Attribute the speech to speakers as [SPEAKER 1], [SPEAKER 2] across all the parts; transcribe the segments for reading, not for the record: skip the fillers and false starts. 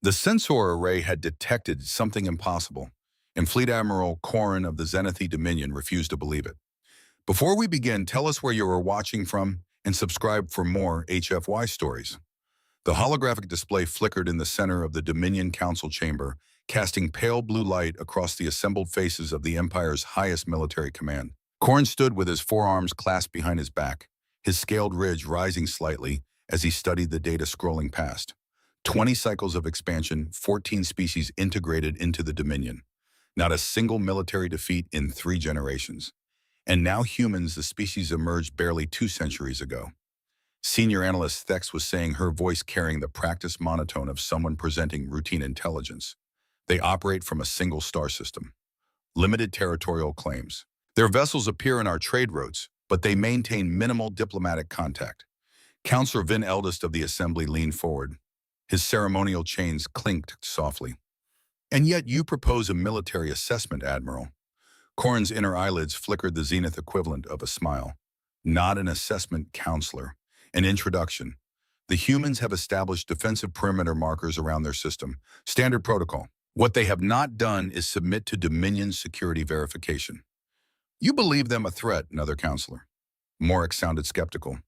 [SPEAKER 1] The sensor array had detected something impossible, and Fleet Admiral Corrin of the Zenithite Dominion refused to believe it. Before we begin, tell us where you are watching from and subscribe for more HFY stories. The holographic display flickered in the center of the Dominion Council chamber, casting pale blue light across the assembled faces of the Empire's highest military command. Corrin stood with his forearms clasped behind his back, his scaled ridge rising slightly as he studied the data scrolling past. 20 cycles of expansion, 14 species integrated into the Dominion. Not a single military defeat in 3 generations. And now humans, the species emerged barely 2 centuries ago. Senior analyst Thex was saying, her voice carrying the practiced monotone of someone presenting routine intelligence. They operate from a single star system. Limited territorial claims. Their vessels appear in our trade routes, but they maintain minimal diplomatic contact. Counselor Vin, eldest of the assembly, leaned forward. His ceremonial chains clinked softly. And yet you propose a military assessment, Admiral. Corrin's inner eyelids flickered the zenith equivalent of a smile. Not an assessment, Counselor. An introduction. The humans have established defensive perimeter markers around their system. Standard protocol. What they have not done is submit to Dominion security verification. You believe them a threat, another counselor. Morik sounded skeptical.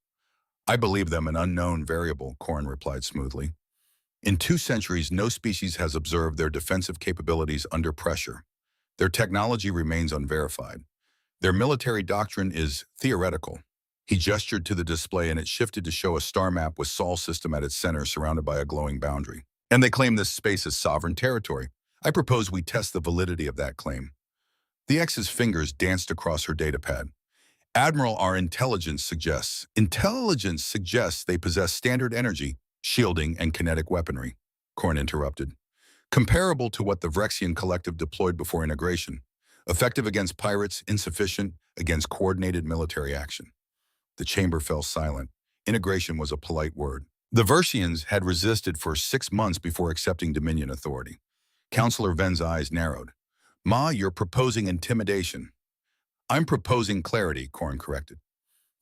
[SPEAKER 1] I believe them an unknown variable, Corrin replied smoothly. In 2 centuries, no species has observed their defensive capabilities under pressure. Their technology remains unverified. Their military doctrine is theoretical. He gestured to the display and it shifted to show a star map with Sol system at its center surrounded by a glowing boundary. And they claim this space is sovereign territory. I propose we test the validity of that claim. The X's fingers danced across her datapad. Admiral, our intelligence suggests they possess standard energy, shielding, and kinetic weaponry, Corrin interrupted. Comparable to what the Vrexian Collective deployed before integration. Effective against pirates, insufficient against coordinated military action. The chamber fell silent. Integration was a polite word. The Versians had resisted for 6 months before accepting Dominion authority. Counselor Ven's eyes narrowed. Ma, you're proposing intimidation. I'm proposing clarity, Corrin corrected.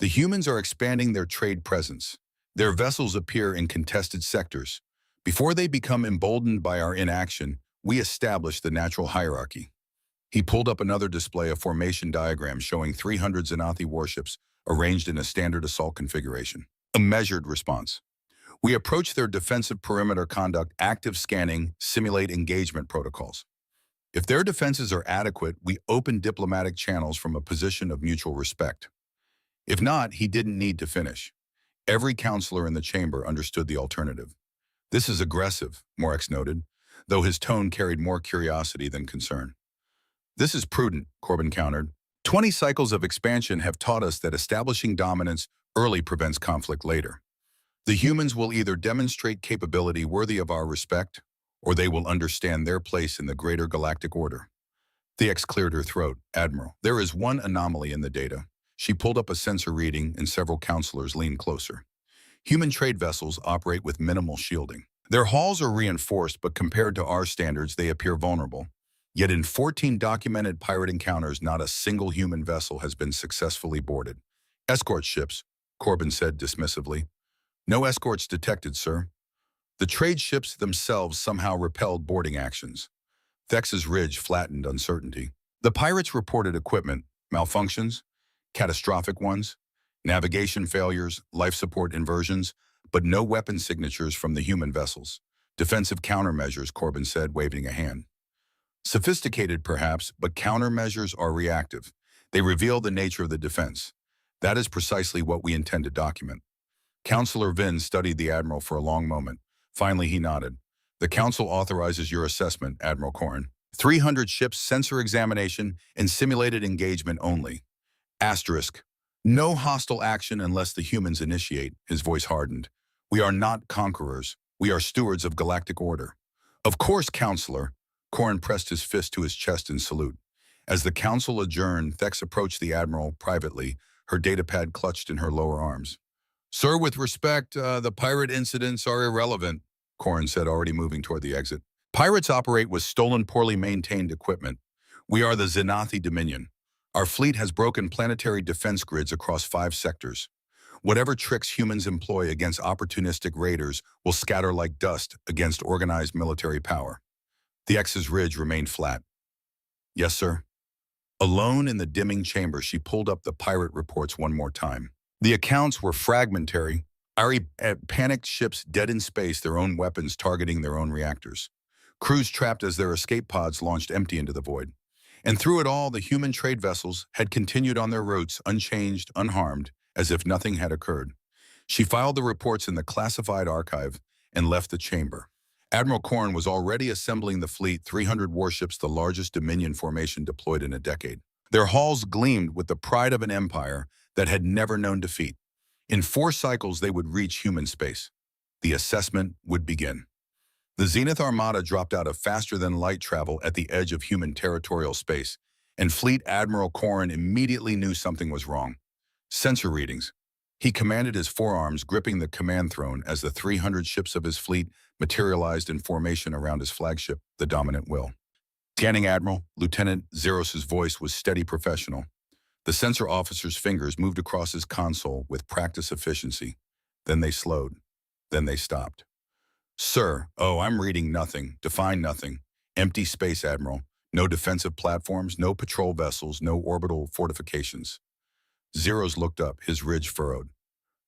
[SPEAKER 1] The humans are expanding their trade presence. Their vessels appear in contested sectors. Before they become emboldened by our inaction, we establish the natural hierarchy. He pulled up another display, a formation diagram showing 300 Zenithite warships arranged in a standard assault configuration. A measured response. We approach their defensive perimeter, conduct active scanning, simulate engagement protocols. If their defenses are adequate, we open diplomatic channels from a position of mutual respect. If not, he didn't need to finish. Every counselor in the chamber understood the alternative. This is aggressive, Morex noted, though his tone carried more curiosity than concern. This is prudent, Corbin countered. 20 cycles of expansion have taught us that establishing dominance early prevents conflict later. The humans will either demonstrate capability worthy of our respect, or they will understand their place in the greater galactic order. The X cleared her throat. Admiral, there is one anomaly in the data. She pulled up a sensor reading and several counselors leaned closer. Human trade vessels operate with minimal shielding. Their hulls are reinforced, but compared to our standards, they appear vulnerable. Yet in 14 documented pirate encounters, not a single human vessel has been successfully boarded. Escort ships, Corbin said dismissively. No escorts detected, sir. The trade ships themselves somehow repelled boarding actions. Thex's ridge flattened uncertainty. The pirates reported equipment, malfunctions, catastrophic ones, navigation failures, life support inversions, but no weapon signatures from the human vessels. Defensive countermeasures, Corbin said, waving a hand. Sophisticated, perhaps, but countermeasures are reactive. They reveal the nature of the defense. That is precisely what we intend to document. Counselor Vin studied the Admiral for a long moment. Finally, he nodded. The Council authorizes your assessment, Admiral Corrin. 300 ships, sensor examination, and simulated engagement only. Asterisk. No hostile action unless the humans initiate, his voice hardened. We are not conquerors. We are stewards of galactic order. Of course, Counselor. Corrin pressed his fist to his chest in salute. As the Council adjourned, Thex approached the Admiral privately, her datapad clutched in her lower arms. Sir, with respect, the pirate incidents are irrelevant, Corrin said, already moving toward the exit. Pirates operate with stolen, poorly maintained equipment. We are the Zenithite Dominion. Our fleet has broken planetary defense grids across 5 sectors. Whatever tricks humans employ against opportunistic raiders will scatter like dust against organized military power. The X's ridge remained flat. Yes, sir. Alone in the dimming chamber, she pulled up the pirate reports one more time. The accounts were fragmentary. Panicked ships dead in space, their own weapons targeting their own reactors. Crews trapped as their escape pods launched empty into the void. And through it all, the human trade vessels had continued on their routes, unchanged, unharmed, as if nothing had occurred. She filed the reports in the classified archive and left the chamber. Admiral Corrin was already assembling the fleet, 300 warships, the largest Dominion formation deployed in a decade. Their hulls gleamed with the pride of an empire that had never known defeat. In 4 cycles, they would reach human space. The assessment would begin. The Zenith Armada dropped out of faster-than-light travel at the edge of human territorial space, and Fleet Admiral Corrin immediately knew something was wrong. Sensor readings. He commanded his forearms, gripping the command throne as the 300 ships of his fleet materialized in formation around his flagship, the Dominant Will. Scanning Admiral, Lieutenant Zeros's voice was steady professional. The sensor officer's fingers moved across his console with practiced efficiency. Then they slowed. Then they stopped. Sir, I'm reading nothing. Define nothing. Empty space, Admiral. No defensive platforms, no patrol vessels, no orbital fortifications. Zeros looked up, his ridge furrowed.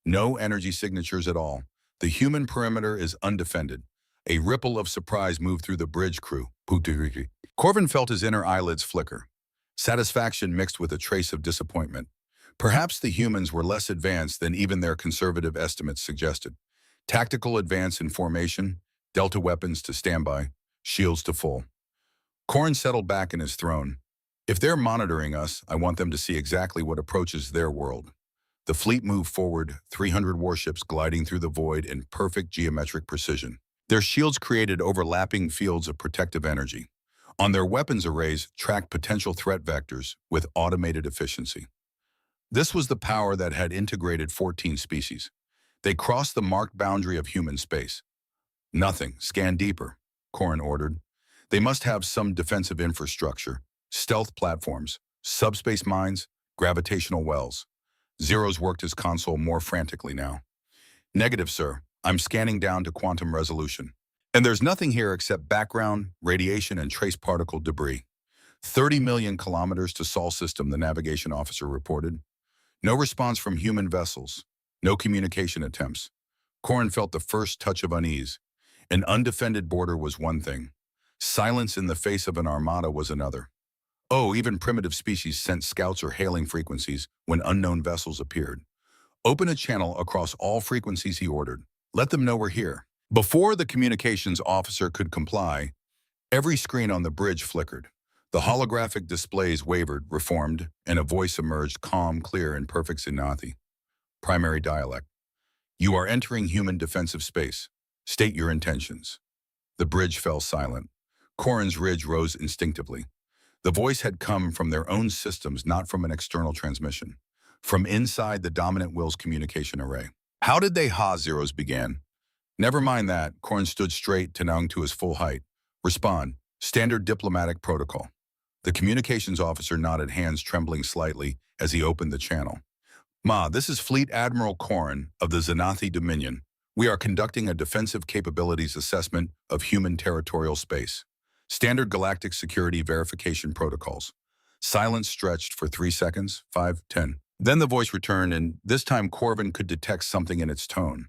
[SPEAKER 1] No energy signatures at all. The human perimeter is undefended. A ripple of surprise moved through the bridge crew. Corvin felt his inner eyelids flicker. Satisfaction mixed with a trace of disappointment. Perhaps the humans were less advanced than even their conservative estimates suggested. Tactical advance in formation, delta weapons to standby, shields to full. Corrin settled back in his throne. If they're monitoring us, I want them to see exactly what approaches their world. The fleet moved forward, 300 warships gliding through the void in perfect geometric precision. Their shields created overlapping fields of protective energy. On their weapons arrays, tracked potential threat vectors with automated efficiency. This was the power that had integrated 14 species. They crossed the marked boundary of human space. Nothing. Scan deeper, Corrin ordered. They must have some defensive infrastructure, stealth platforms, subspace mines, gravitational wells. Zeros worked his console more frantically now. Negative, sir. I'm scanning down to quantum resolution. And there's nothing here except background, radiation, and trace particle debris. 30 million kilometers to Sol system, the navigation officer reported. No response from human vessels. No communication attempts. Corrin felt the first touch of unease. An undefended border was one thing. Silence in the face of an armada was another. Even primitive species sent scouts or hailing frequencies when unknown vessels appeared. Open a channel across all frequencies, he ordered. Let them know we're here. Before the communications officer could comply, every screen on the bridge flickered. The holographic displays wavered, reformed, and a voice emerged, calm, clear, and perfect Zenati. Primary dialect. You are entering human defensive space. State your intentions. The bridge fell silent. Corrin's ridge rose instinctively. The voice had come from their own systems, not from an external transmission. From inside the Dominant Will's communication array. How did they Zeros began? Never mind that. Corrin stood straight, Tanung to his full height. Respond. Standard diplomatic protocol. The communications officer nodded, hands trembling slightly as he opened the channel. This is Fleet Admiral Corrin of the Zenathi Dominion. We are conducting a defensive capabilities assessment of human territorial space. Standard galactic security verification protocols. Silence stretched for 3 seconds, 5, 10. Then the voice returned, and this time Corvin could detect something in its tone.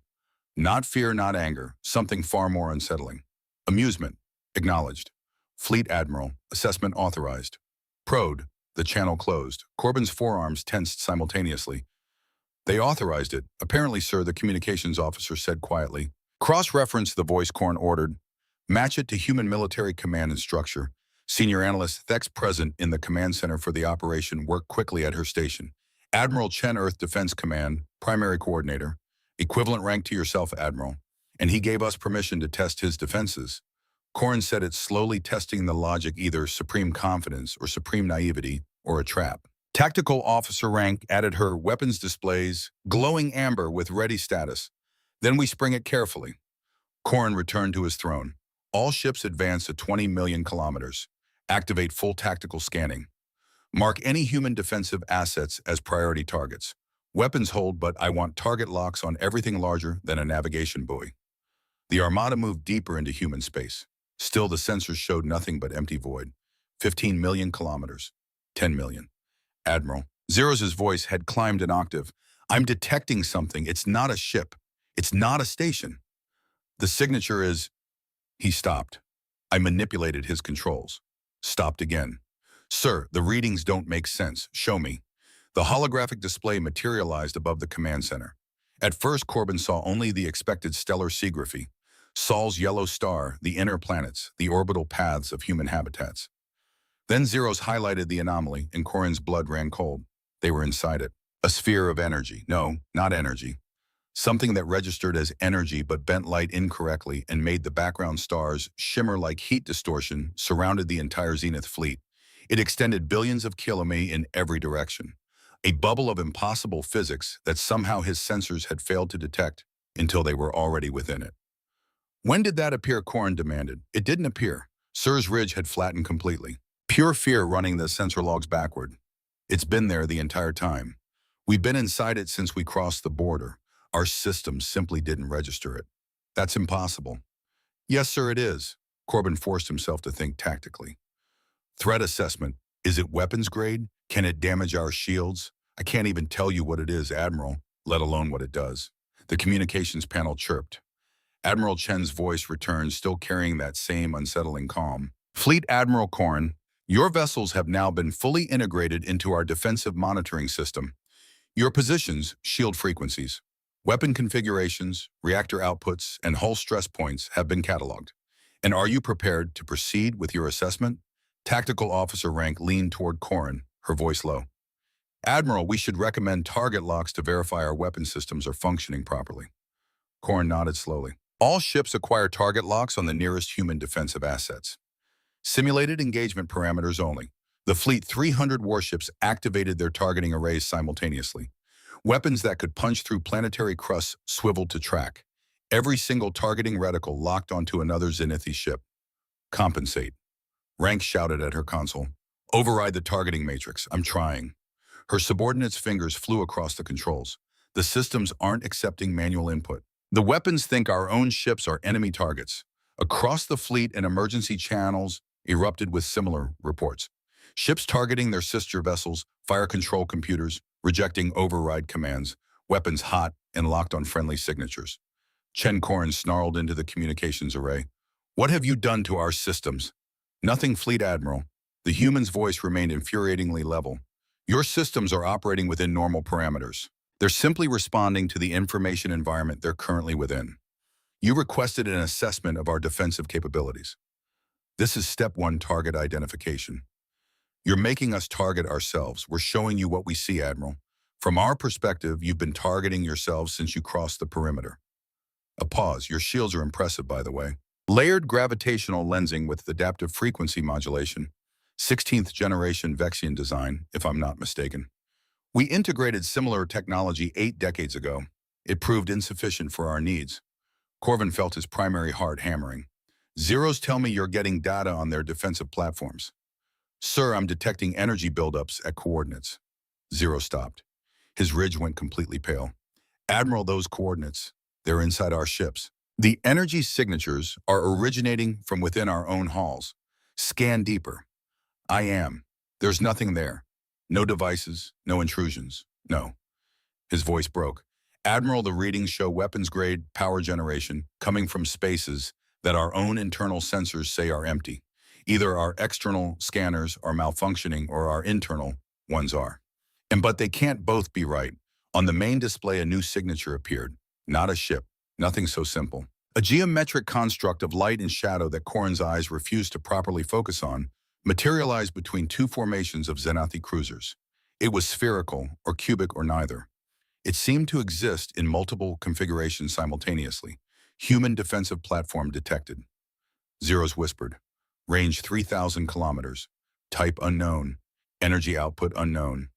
[SPEAKER 1] Not fear, not anger, something far more unsettling. Amusement. Acknowledged. Fleet Admiral. Assessment authorized. Prode. The channel closed. Corbin's forearms tensed simultaneously. They authorized it. Apparently, sir, the communications officer said quietly. Cross-reference the voice, Corrin ordered. Match it to human military command and structure. Senior Analyst Thex present in the command center for the operation worked quickly at her station. Admiral Chen, Earth Defense Command, primary coordinator. Equivalent rank to yourself, Admiral. And he gave us permission to test his defenses. Corrin said it, slowly testing the logic, either supreme confidence or supreme naivety or a trap. Tactical officer rank, added her, weapons displays, glowing amber with ready status. Then we spring it carefully. Corrin returned to his throne. All ships advance to 20 million kilometers. Activate full tactical scanning. Mark any human defensive assets as priority targets. Weapons hold, but I want target locks on everything larger than a navigation buoy. The Armada moved deeper into human space. Still, the sensors showed nothing but empty void. 15 million kilometers. 10 million. Admiral. Zeros' voice had climbed an octave. I'm detecting something. It's not a ship. It's not a station. The signature is... He stopped. I manipulated his controls. Stopped again. Sir, the readings don't make sense. Show me. The holographic display materialized above the command center. At first, Corbin saw only the expected stellar seagraphy, Sol's yellow star, the inner planets, the orbital paths of human habitats. Then Zeros highlighted the anomaly, and Corin's blood ran cold. They were inside it. A sphere of energy. No, not energy. Something that registered as energy but bent light incorrectly and made the background stars shimmer like heat distortion surrounded the entire Zenith fleet. It extended billions of kilometers in every direction. A bubble of impossible physics that somehow his sensors had failed to detect until they were already within it. When did that appear? Corin demanded. It didn't appear. Sir's ridge had flattened completely. Pure fear running the sensor logs backward. It's been there the entire time. We've been inside it since we crossed the border. Our systems simply didn't register it. That's impossible. Yes, sir, it is. Corbin forced himself to think tactically. Threat assessment. Is it weapons grade? Can it damage our shields? I can't even tell you what it is, Admiral, let alone what it does. The communications panel chirped. Admiral Chen's voice returned, still carrying that same unsettling calm. Fleet Admiral Corin, your vessels have now been fully integrated into our defensive monitoring system. Your positions, shield frequencies, weapon configurations, reactor outputs, and hull stress points have been cataloged. And are you prepared to proceed with your assessment? Tactical officer rank leaned toward Corin, her voice low. Admiral, we should recommend target locks to verify our weapon systems are functioning properly. Corin nodded slowly. All ships acquire target locks on the nearest human defensive assets. Simulated engagement parameters only. The fleet 300 warships activated their targeting arrays simultaneously. Weapons that could punch through planetary crusts swiveled to track. Every single targeting reticle locked onto another Zenithi ship. Compensate. Rank shouted at her console. Override the targeting matrix. I'm trying. Her subordinate's fingers flew across the controls. The systems aren't accepting manual input. The weapons think our own ships are enemy targets. Across the fleet and emergency channels erupted with similar reports. Ships targeting their sister vessels, fire control computers, rejecting override commands, weapons hot and locked on friendly signatures. Chen Corin snarled into the communications array. What have you done to our systems? Nothing, Fleet Admiral. The human's voice remained infuriatingly level. Your systems are operating within normal parameters. They're simply responding to the information environment they're currently within. You requested an assessment of our defensive capabilities. This is step 1, target identification. You're making us target ourselves. We're showing you what we see, Admiral. From our perspective, you've been targeting yourselves since you crossed the perimeter. A pause. Your shields are impressive, by the way. Layered gravitational lensing with adaptive frequency modulation. 16th generation Vexian design, if I'm not mistaken. We integrated similar technology 8 decades ago. It proved insufficient for our needs. Corbin felt his primary heart hammering. Zeros tell me you're getting data on their defensive platforms. Sir, I'm detecting energy buildups at coordinates. Zero stopped. His ridge went completely pale. Admiral, those coordinates, they're inside our ships. The energy signatures are originating from within our own halls. Scan deeper. I am. There's nothing there. No devices, no intrusions. No. His voice broke. Admiral, the readings show weapons-grade power generation coming from spaces that our own internal sensors say are empty. Either our external scanners are malfunctioning or our internal ones are. But they can't both be right. On the main display, a new signature appeared. Not a ship. Nothing so simple. A geometric construct of light and shadow that Corin's eyes refused to properly focus on materialized between 2 formations of Zenithi cruisers. It was spherical, or cubic, or neither. It seemed to exist in multiple configurations simultaneously. Human defensive platform detected. Zeros whispered. Range 3,000 kilometers. Type unknown. Energy output unknown.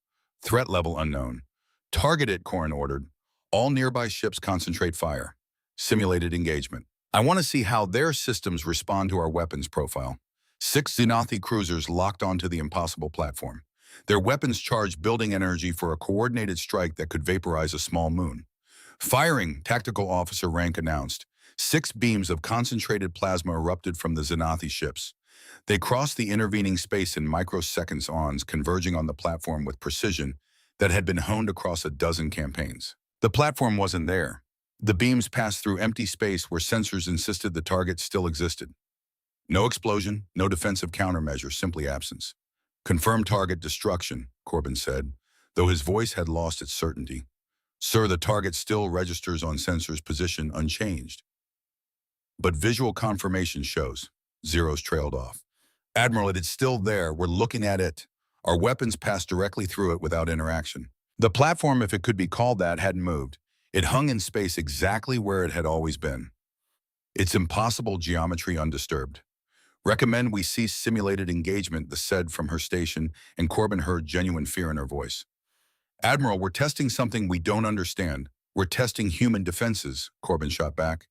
[SPEAKER 1] Threat level unknown. Target it, Corin ordered. All nearby ships concentrate fire. Simulated engagement. I want to see how their systems respond to our weapons profile. 6 Zenithi cruisers locked onto the impossible platform. Their weapons charged building energy for a coordinated strike that could vaporize a small moon. Firing, tactical officer rank announced. 6 beams of concentrated plasma erupted from the Xanathi ships. They crossed the intervening space in microseconds converging on the platform with precision that had been honed across a dozen campaigns. The platform wasn't there. The beams passed through empty space where sensors insisted the target still existed. No explosion, no defensive countermeasure, simply absence. Confirmed target destruction, Corbin said, though his voice had lost its certainty. Sir, the target still registers on sensors position unchanged. But visual confirmation shows. Zeros trailed off. Admiral, it is still there. We're looking at it. Our weapons passed directly through it without interaction. The platform, if it could be called that, hadn't moved. It hung in space exactly where it had always been. Its impossible geometry undisturbed. Recommend we cease simulated engagement, the said from her station, and Corbin heard genuine fear in her voice. Admiral, we're testing something we don't understand. We're testing human defenses, Corbin shot back.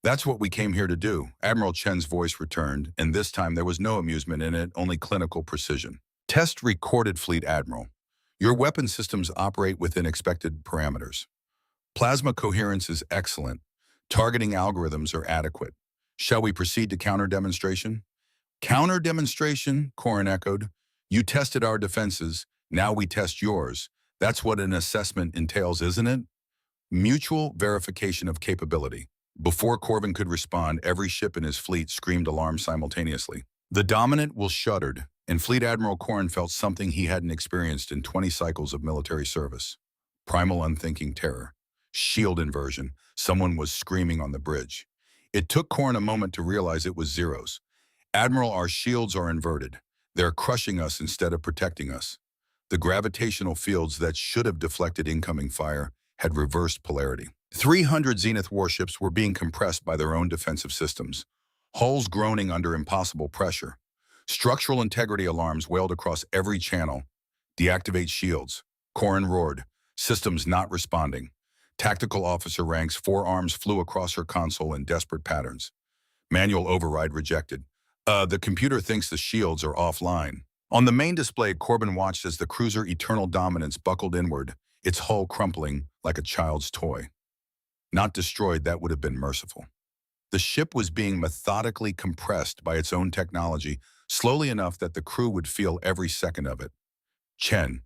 [SPEAKER 1] That's what we came here to do. Admiral Chen's voice returned, and this time there was no amusement in it, only clinical precision. Test recorded, Fleet Admiral. Your weapon systems operate within expected parameters. Plasma coherence is excellent. Targeting algorithms are adequate. Shall we proceed to counter-demonstration? Counter-demonstration, Corin echoed. You tested our defenses, now we test yours. That's what an assessment entails, isn't it? Mutual verification of capability. Before Corbin could respond, every ship in his fleet screamed alarm simultaneously. The dominant will shuddered, and Fleet Admiral Corin felt something he hadn't experienced in 20 cycles of military service. Primal unthinking terror. Shield inversion. Someone was screaming on the bridge. It took Corin a moment to realize it was Zeros. Admiral, our shields are inverted. They're crushing us instead of protecting us. The gravitational fields that should have deflected incoming fire had reversed polarity. 300 Zenith warships were being compressed by their own defensive systems, hulls groaning under impossible pressure. Structural integrity alarms wailed across every channel. Deactivate shields. Corin roared. Systems not responding. Tactical officer ranks, 4 arms flew across her console in desperate patterns. Manual override rejected. The computer thinks the shields are offline. On the main display, Corbin watched as the cruiser Eternal Dominance buckled inward, its hull crumpling like a child's toy. Not destroyed, that would have been merciful. The ship was being methodically compressed by its own technology, slowly enough that the crew would feel every second of it. Chen.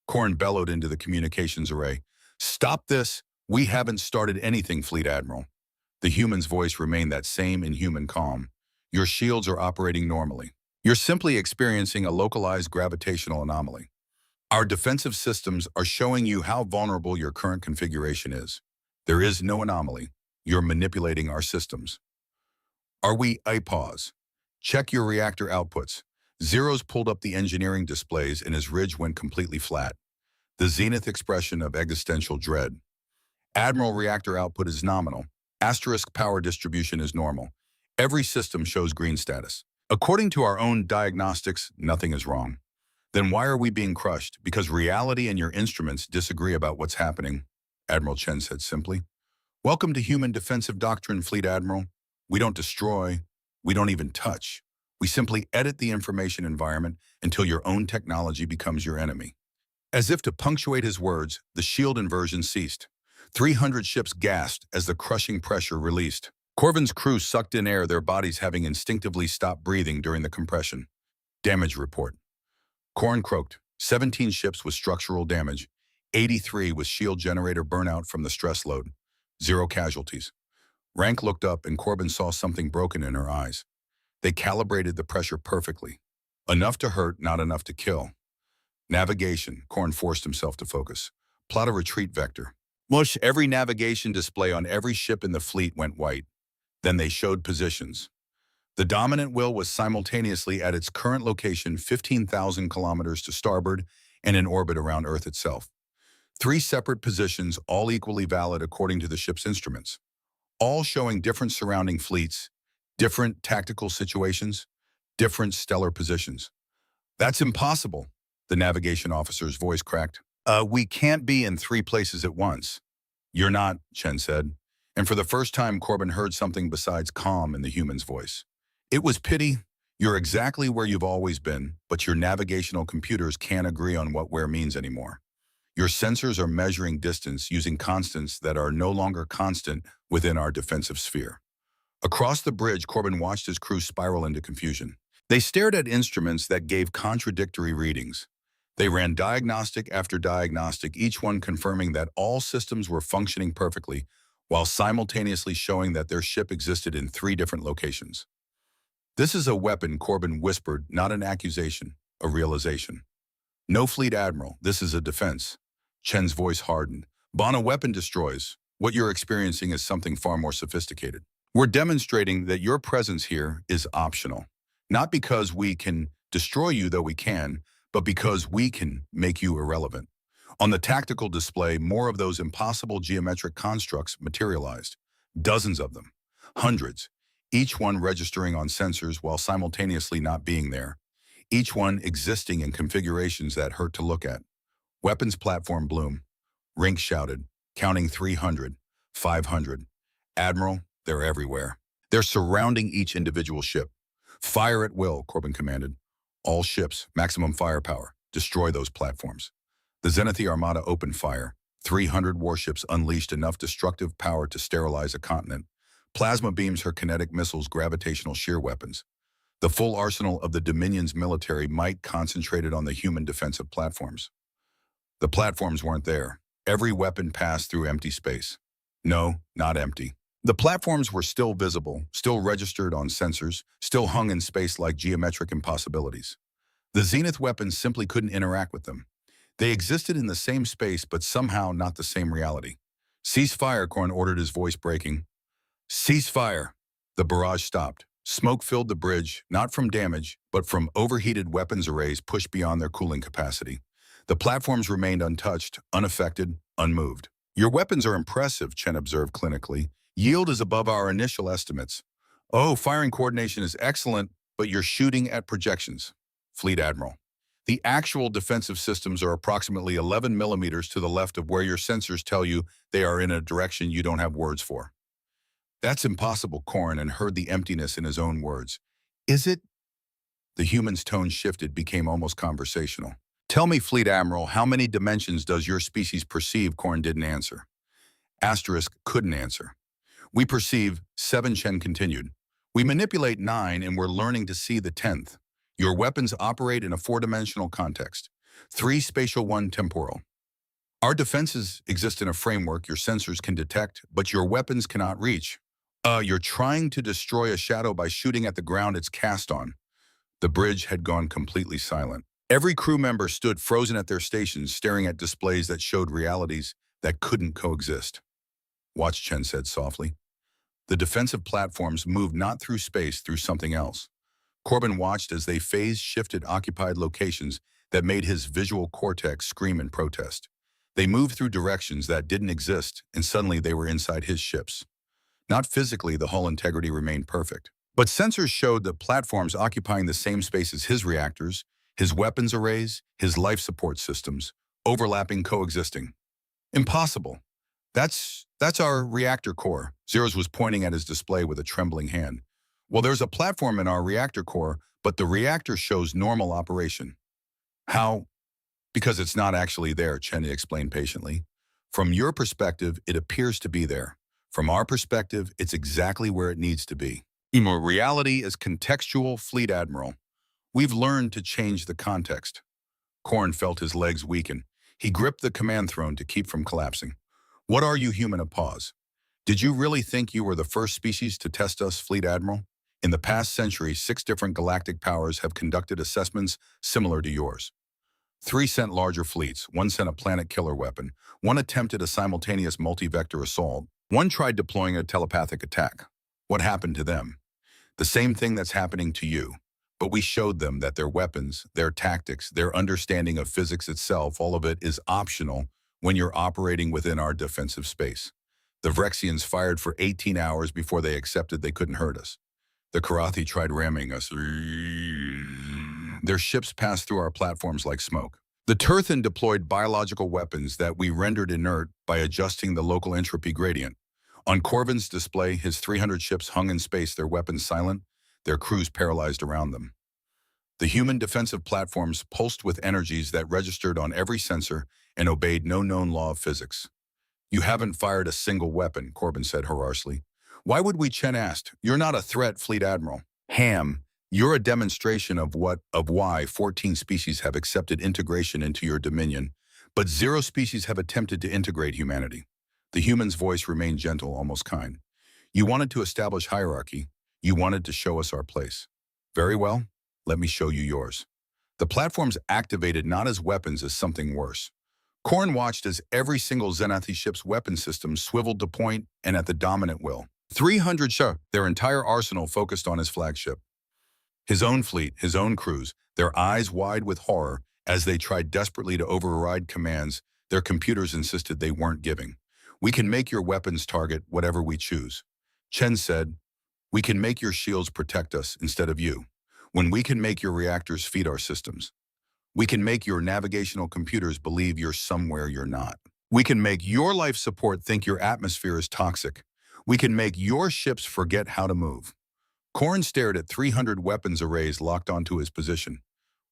[SPEAKER 1] Corin bellowed into the communications array. Stop this! We haven't started anything, Fleet Admiral. The human's voice remained that same inhuman calm. Your shields are operating normally. You're simply experiencing a localized gravitational anomaly. Our defensive systems are showing you how vulnerable your current configuration is. There is no anomaly. You're manipulating our systems. Are we? I pause. Check your reactor outputs. Zeros pulled up the engineering displays and his ridge went completely flat. The zenith expression of existential dread. Admiral, reactor output is nominal. Asterisk power distribution is normal. Every system shows green status. According to our own diagnostics, nothing is wrong. Then why are we being crushed? Because reality and your instruments disagree about what's happening, Admiral Chen said simply. Welcome to human defensive doctrine, Fleet Admiral. We don't destroy. We don't even touch. We simply edit the information environment until your own technology becomes your enemy. As if to punctuate his words, the shield inversion ceased. 300 ships gasped as the crushing pressure released. Corbin's crew sucked in air, their bodies having instinctively stopped breathing during the compression. Damage report. Corin croaked. 17 ships with structural damage. 83 with shield generator burnout from the stress load. 0 casualties. Rank looked up and Corbin saw something broken in her eyes. They calibrated the pressure perfectly. Enough to hurt, not enough to kill. Navigation. Corin forced himself to focus. Plot a retreat vector. Mush, every navigation display on every ship in the fleet went white. Then they showed positions. The dominant will was simultaneously at its current location 15,000 kilometers to starboard and in orbit around Earth itself. 3 separate positions, all equally valid according to the ship's instruments. All showing different surrounding fleets, different tactical situations, different stellar positions. That's impossible, the navigation officer's voice cracked. We can't be in 3 places at once. You're not, Chen said. And for the first time, Corbin heard something besides calm in the human's voice. It was pity. You're exactly where you've always been, but your navigational computers can't agree on what where means anymore. Your sensors are measuring distance using constants that are no longer constant within our defensive sphere. Across the bridge, Corbin watched his crew spiral into confusion. They stared at instruments that gave contradictory readings. They ran diagnostic after diagnostic, each one confirming that all systems were functioning perfectly, while simultaneously showing that their ship existed in three different locations. This is a weapon, Corbin whispered, not an accusation, a realization. No, Fleet Admiral, this is a defense. Chen's voice hardened. A weapon destroys. What you're experiencing is something far more sophisticated. We're demonstrating that your presence here is optional. Not because we can destroy you, though we can, but because we can make you irrelevant. On the tactical display, more of those impossible geometric constructs materialized. Dozens of them. Hundreds. Each one registering on sensors while simultaneously not being there. Each one existing in configurations that hurt to look at. Weapons platform bloom. Rink shouted, counting 300, 500. Admiral, they're everywhere. They're surrounding each individual ship. Fire at will, Corbin commanded. All ships, maximum firepower. Destroy those platforms. The Zenith Armada opened fire. 300 warships unleashed enough destructive power to sterilize a continent. Plasma beams, her kinetic missiles, gravitational shear weapons. The full arsenal of the Dominion's military might concentrated on the human defensive platforms. The platforms weren't there. Every weapon passed through empty space. No, not empty. The platforms were still visible, still registered on sensors, still hung in space like geometric impossibilities. The Zenith weapons simply couldn't interact with them. They existed in the same space, but somehow not the same reality. Cease fire, Korn ordered, his voice breaking. Cease fire. The barrage stopped. Smoke filled the bridge, not from damage, but from overheated weapons arrays pushed beyond their cooling capacity. The platforms remained untouched, unaffected, unmoved. Your weapons are impressive, Chen observed clinically. Yield is above our initial estimates. Oh, firing coordination is excellent, but you're shooting at projections. Fleet Admiral. The actual defensive systems are approximately 11 millimeters to the left of where your sensors tell you they are in a direction you don't have words for. That's impossible, Corrin, and heard the emptiness in his own words. Is it? The human's tone shifted, became almost conversational. Tell me, Fleet Admiral, how many dimensions does your species perceive? Corrin didn't answer. Asterisk couldn't answer. We perceive, 7, Chen continued. We manipulate 9 and we're learning to see the 10th. Your weapons operate in a 4-dimensional context. 3 spatial, 1 temporal. Our defenses exist in a framework your sensors can detect, but your weapons cannot reach. You're trying to destroy a shadow by shooting at the ground it's cast on. The bridge had gone completely silent. Every crew member stood frozen at their stations, staring at displays that showed realities that couldn't coexist. Watch, Chen said softly. The defensive platforms moved not through space, through something else. Corbin watched as they phase-shifted occupied locations that made his visual cortex scream in protest. They moved through directions that didn't exist, and suddenly they were inside his ships. Not physically, the hull integrity remained perfect. But sensors showed that platforms occupying the same space as his reactors, his weapons arrays, his life support systems, overlapping, coexisting. Impossible. That's our reactor core. Zeros was pointing at his display with a trembling hand. Well, there's a platform in our reactor core, but the reactor shows normal operation. How? Because it's not actually there, Chen explained patiently. From your perspective, it appears to be there. From our perspective, it's exactly where it needs to be. Reality is contextual, Fleet Admiral. We've learned to change the context. Korn felt his legs weaken. He gripped the command throne to keep from collapsing. What are you, human? A pause. Did you really think you were the first species to test us, Fleet Admiral? In the past century, 6 different galactic powers have conducted assessments similar to yours. 3 sent larger fleets, 1 sent a planet-killer weapon, 1 attempted a simultaneous multi-vector assault, 1 tried deploying a telepathic attack. What happened to them? The same thing that's happening to you. But we showed them that their weapons, their tactics, their understanding of physics itself, all of it is optional when you're operating within our defensive space. The Vrexians fired for 18 hours before they accepted they couldn't hurt us. The Karathi tried ramming us. Their ships passed through our platforms like smoke. The Turthan deployed biological weapons that we rendered inert by adjusting the local entropy gradient. On Corvin's display, his 300 ships hung in space, their weapons silent. their crews paralyzed around them. The human defensive platforms pulsed with energies that registered on every sensor and obeyed no known law of physics. "You haven't fired a single weapon," Corbin said harshly. "Why would we?" Chen asked. "You're not a threat, Fleet Admiral." "Ham, you're a demonstration of why 14 species have accepted integration into your dominion, but 0 species have attempted to integrate humanity." The human's voice remained gentle, almost kind. "You wanted to establish hierarchy. You wanted to show us our place. Very well, let me show you yours." The platforms activated not as weapons, as something worse. Korn watched as every single Zenathi ship's weapon system swiveled to point and at the dominant will. 300 ship, their entire arsenal focused on his flagship. His own fleet, his own crews, their eyes wide with horror as they tried desperately to override commands their computers insisted they weren't giving. "We can make your weapons target whatever we choose." Chen said, "We can make your shields protect us instead of you. When we can make your reactors feed our systems. We can make your navigational computers believe you're somewhere you're not. We can make your life support think your atmosphere is toxic. We can make your ships forget how to move." Korn stared at 300 weapons arrays locked onto his position.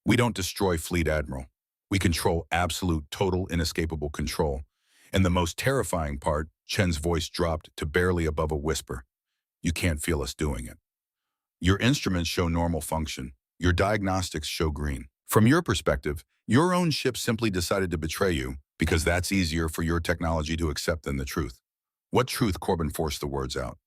[SPEAKER 1] "We don't destroy, Fleet Admiral. We control absolute, total, inescapable control. And the most terrifying part," Chen's voice dropped to barely above a whisper, "you can't feel us doing it. Your instruments show normal function. Your diagnostics show green. From your perspective, your own ship simply decided to betray you because that's easier for your technology to accept than the truth." "What truth?" Corbin forced the words out.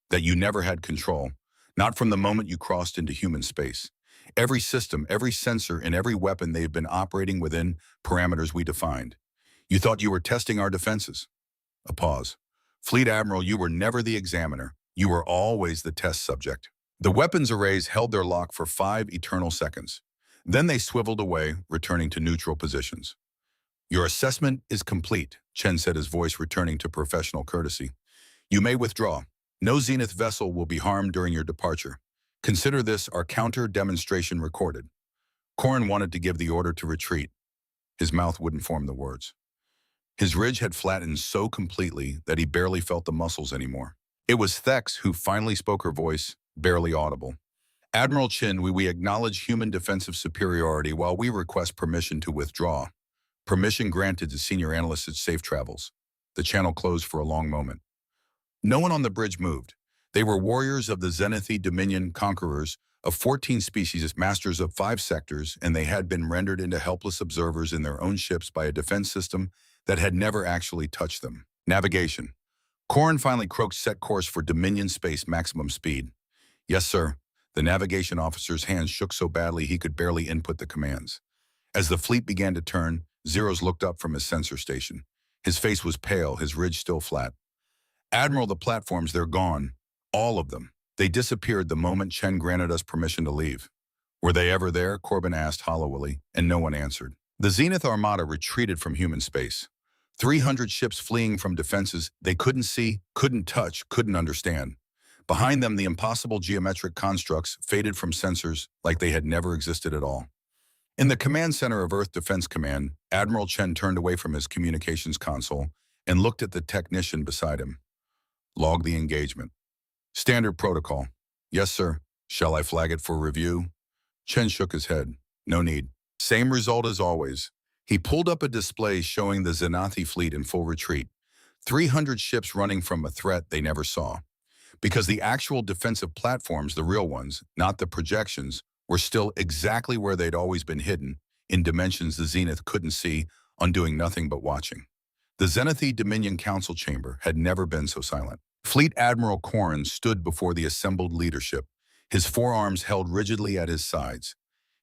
[SPEAKER 1] "That you never had control. Not from the moment you crossed into human space. Every system, every sensor, and every weapon they've been operating within parameters we defined. You thought you were testing our defenses." A pause. "Fleet Admiral, you were never the examiner. You were always the test subject." The weapons arrays held their lock for 5 eternal seconds. Then they swiveled away, returning to neutral positions. "Your assessment is complete," Chen said, his voice returning to professional courtesy. "You may withdraw. No Zenith vessel will be harmed during your departure. Consider this our counter demonstration recorded." Korn wanted to give the order to retreat. His mouth wouldn't form the words. His ridge had flattened so completely that he barely felt the muscles anymore. It was Thex who finally spoke, her voice barely audible. "Admiral Chin, we acknowledge human defensive superiority while we request permission to withdraw." Permission granted to senior analysts at Safe Travels. The channel closed for a long moment. No one on the bridge moved. They were warriors of the Zenathi Dominion, conquerors of 14 species, masters of 5 sectors, and they had been rendered into helpless observers in their own ships by a defense system that had never actually touched them. Navigation. Korn finally croaked, "Set course for Dominion space maximum speed." "Yes, sir." The navigation officer's hands shook so badly he could barely input the commands. As the fleet began to turn, Zeros looked up from his sensor station. His face was pale, his ridge still flat. "Admiral, the platforms, they're gone. All of them. They disappeared the moment Chen granted us permission to leave." "Were they ever there?" Corbin asked hollowly, and no one answered. The Zenith Armada retreated from human space. 300 ships fleeing from defenses they couldn't see, couldn't touch, couldn't understand. Behind them, the impossible geometric constructs faded from sensors like they had never existed at all. In the command center of Earth Defense Command, Admiral Chen turned away from his communications console and looked at the technician beside him. "Log the engagement." "Standard protocol." "Yes, sir." "Shall I flag it for review?" Chen shook his head. "No need. Same result as always." He pulled up a display showing the Zenathi fleet in full retreat. 300 ships running from a threat they never saw. Because the actual defensive platforms, the real ones, not the projections, were still exactly where they'd always been hidden, in dimensions the Zenith couldn't see, undoing nothing but watching. The Zenathi Dominion Council chamber had never been so silent. Fleet Admiral Korn stood before the assembled leadership, his forearms held rigidly at his sides,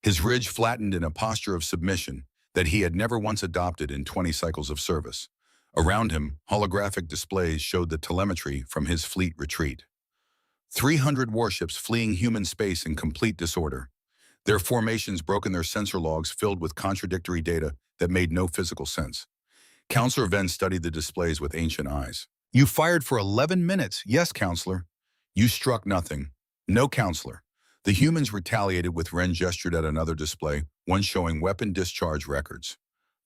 [SPEAKER 1] his ridge flattened in a posture of submission that he had never once adopted in 20 cycles of service. Around him, holographic displays showed the telemetry from his fleet retreat. 300 warships fleeing human space in complete disorder. Their formations broken, their sensor logs filled with contradictory data that made no physical sense. Counselor Venn studied the displays with ancient eyes. "You fired for 11 minutes. Yes, Counselor." "You struck nothing." "No, Counselor." The humans retaliated with Ren gestured at another display, one showing weapon discharge records.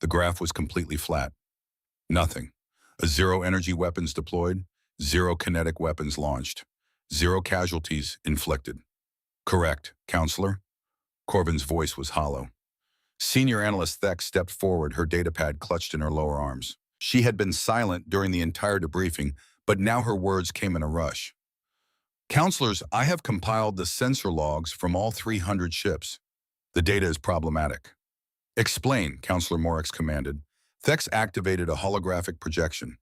[SPEAKER 1] The graph was completely flat. Nothing. A 0 energy weapons deployed, 0 kinetic weapons launched, 0 casualties inflicted. Correct, counselor. Corbin's voice was hollow. Senior analyst Thex stepped forward, her datapad clutched in her lower arms. She had been silent during the entire debriefing, but now her words came in a rush. Counselors, I have compiled the sensor logs from all 300 ships. The data is problematic. Explain, Counselor Morix commanded. Thex activated a holographic projection.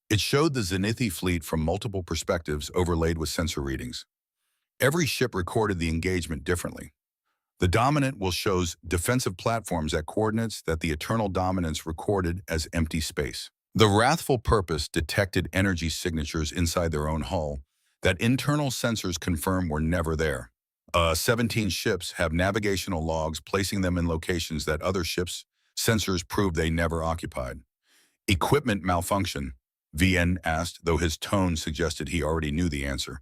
[SPEAKER 1] It showed the Zenithi fleet from multiple perspectives overlaid with sensor readings. Every ship recorded the engagement differently. The dominant will show defensive platforms at coordinates that the eternal dominance recorded as empty space. The wrathful purpose detected energy signatures inside their own hull that internal sensors confirm were never there. 17 ships have navigational logs placing them in locations that other ships' sensors prove they never occupied. Equipment malfunction, VN asked, though his tone suggested he already knew the answer.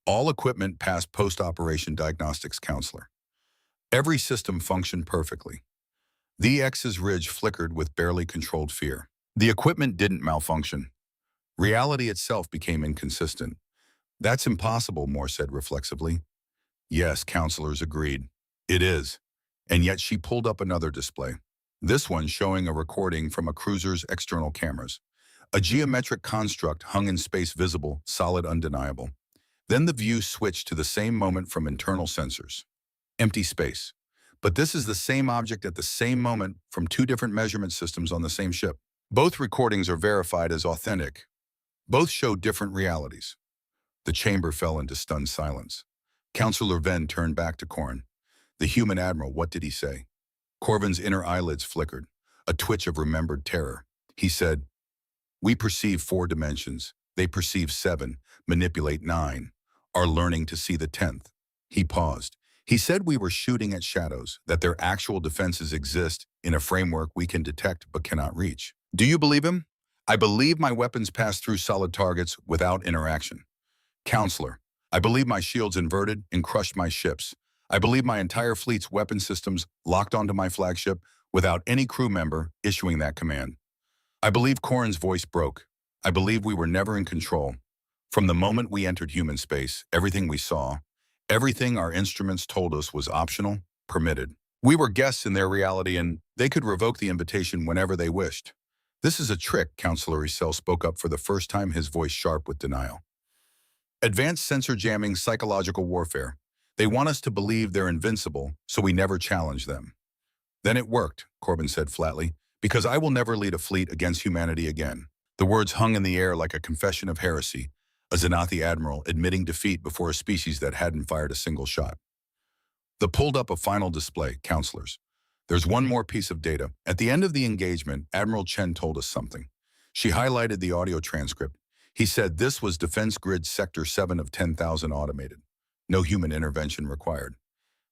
[SPEAKER 1] All equipment passed post-operation diagnostics, counselor. Every system functioned perfectly. The X's ridge flickered with barely controlled fear. The equipment didn't malfunction. Reality itself became inconsistent. That's impossible, Moore said reflexively. Yes, counselors agreed. It is. And yet she pulled up another display. This one showing a recording from a cruiser's external cameras. A geometric construct hung in space, visible, solid, undeniable. Then the view switched to the same moment from internal sensors. Empty space. But this is the same object at the same moment from two different measurement systems on the same ship. Both recordings are verified as authentic. Both show different realities. The chamber fell into stunned silence. Counselor Venn turned back to Corin. The human admiral, what did he say? Corbin's inner eyelids flickered, a twitch of remembered terror. He said, "We perceive 4 dimensions. They perceive 7, manipulate 9, are learning to see the 10th. He paused. He said we were shooting at shadows, that their actual defenses exist in a framework we can detect but cannot reach. Do you believe him? I believe my weapons pass through solid targets without interaction. Counselor, I believe my shields inverted and crushed my ships. I believe my entire fleet's weapon systems locked onto my flagship without any crew member issuing that command. I believe Corin's voice broke. I believe we were never in control. From the moment we entered human space, everything we saw, everything our instruments told us was optional, permitted. We were guests in their reality and they could revoke the invitation whenever they wished. This is a trick, Counselor Isel spoke up for the first time, his voice sharp with denial. Advanced sensor jamming, psychological warfare. They want us to believe they're invincible, so we never challenge them. Then it worked, Corbin said flatly, because I will never lead a fleet against humanity again. The words hung in the air like a confession of heresy, a Zenathi admiral admitting defeat before a species that hadn't fired a single shot. The pulled up a final display, counselors. There's one more piece of data. At the end of the engagement, Admiral Chen told us something. She highlighted the audio transcript. He said this was Defense Grid Sector 7 of 10,000 automated. No human intervention required.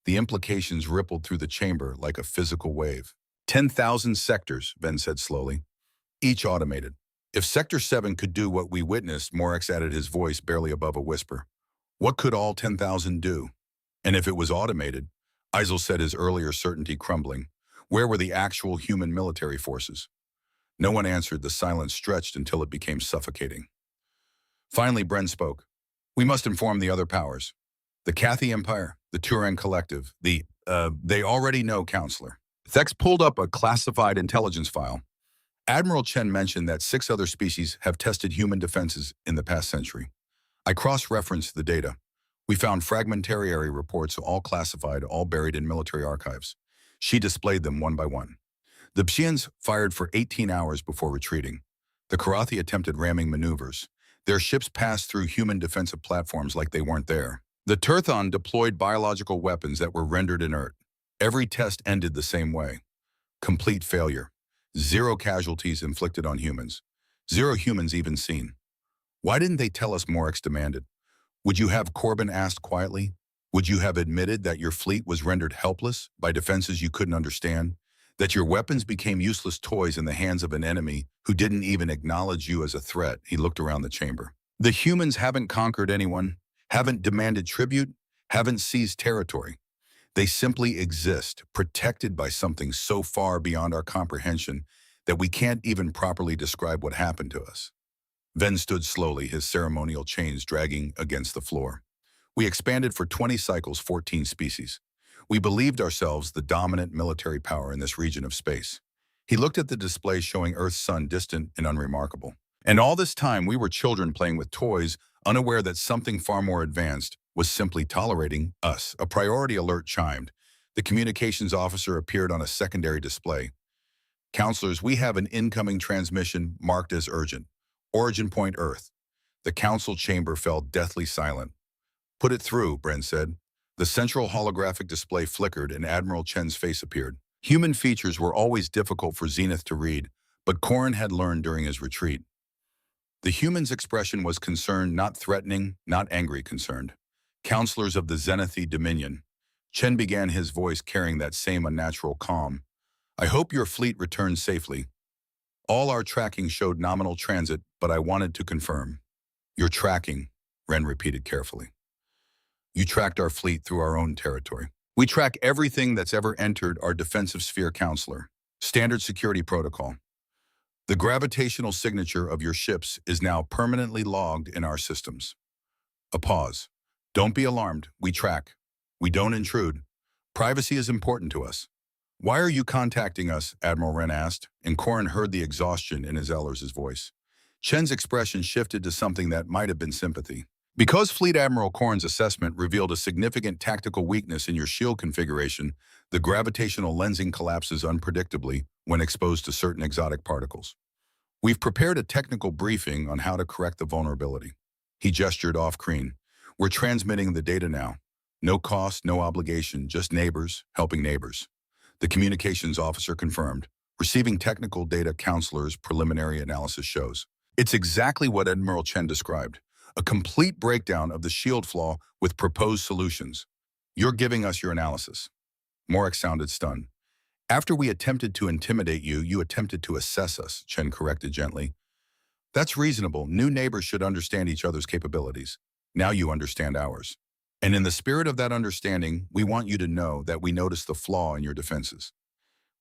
[SPEAKER 1] The implications rippled through the chamber like a physical wave. 10,000 sectors, Ben said slowly. Each automated. If Sector 7 could do what we witnessed, Morix added, his voice barely above a whisper. What could all 10,000 do? And if it was automated, Isel said, his earlier certainty crumbling, where were the actual human military forces? No one answered. The silence stretched until it became suffocating. Finally, Bren spoke. We must inform the other powers. The Cathy Empire, the Turan Collective, they already know, Counselor. Thex pulled up a classified intelligence file. Admiral Chen mentioned that 6 other species have tested human defenses in the past century. I cross-referenced the data. We found fragmentary reports, all classified, all buried in military archives. She displayed them one by one. The Pshians fired for 18 hours before retreating. The Karathi attempted ramming maneuvers. Their ships passed through human defensive platforms like they weren't there. The Turthon deployed biological weapons that were rendered inert. Every test ended the same way. Complete failure. 0 casualties inflicted on humans. 0 humans even seen. Why didn't they tell us? Morix demanded. Would you have, Corbin asked quietly, would you have admitted that your fleet was rendered helpless by defenses you couldn't understand? That your weapons became useless toys in the hands of an enemy who didn't even acknowledge you as a threat? He looked around the chamber. The humans haven't conquered anyone, haven't demanded tribute, haven't seized territory. They simply exist, protected by something so far beyond our comprehension that we can't even properly describe what happened to us. Venn stood slowly, his ceremonial chains dragging against the floor. We expanded for 20 cycles, 14 species. We believed ourselves the dominant military power in this region of space. He looked at the display showing Earth's sun distant and unremarkable. And all this time, we were children playing with toys, unaware that something far more advanced was simply tolerating us. A priority alert chimed. The communications officer appeared on a secondary display. Counselors, we have an incoming transmission marked as urgent. Origin point Earth. The council chamber fell deathly silent. Put it through, Bren said. The central holographic display flickered and Admiral Chen's face appeared. Human features were always difficult for Zenith to read, but Corrin had learned during his retreat. The human's expression was concerned, not threatening, not angry concerned. Counselors of the Zenithy Dominion. Chen began, his voice carrying that same unnatural calm. I hope your fleet returns safely. All our tracking showed nominal transit, but I wanted to confirm. Your tracking, Ren repeated carefully. You tracked our fleet through our own territory. We track everything that's ever entered our defensive sphere, Counselor. Standard security protocol. The gravitational signature of your ships is now permanently logged in our systems. A pause. Don't be alarmed. We track. We don't intrude. Privacy is important to us. Why are you contacting us? Admiral Ren asked, and Corrin heard the exhaustion in his Ellers's voice. Chen's expression shifted to something that might have been sympathy. Because Fleet Admiral Corrin's assessment revealed a significant tactical weakness in your shield configuration, the gravitational lensing collapses unpredictably when exposed to certain exotic particles. We've prepared a technical briefing on how to correct the vulnerability. He gestured off screen. We're transmitting the data now. No cost, no obligation, just neighbors helping neighbors. The communications officer confirmed. Receiving technical data, Counselor's preliminary analysis shows. It's exactly what Admiral Chen described. A complete breakdown of the shield flaw with proposed solutions. You're giving us your analysis. Morik sounded stunned. After we attempted to intimidate you, you attempted to assess us, Chen corrected gently. That's reasonable. New neighbors should understand each other's capabilities. Now you understand ours. And in the spirit of that understanding, we want you to know that we noticed the flaw in your defenses.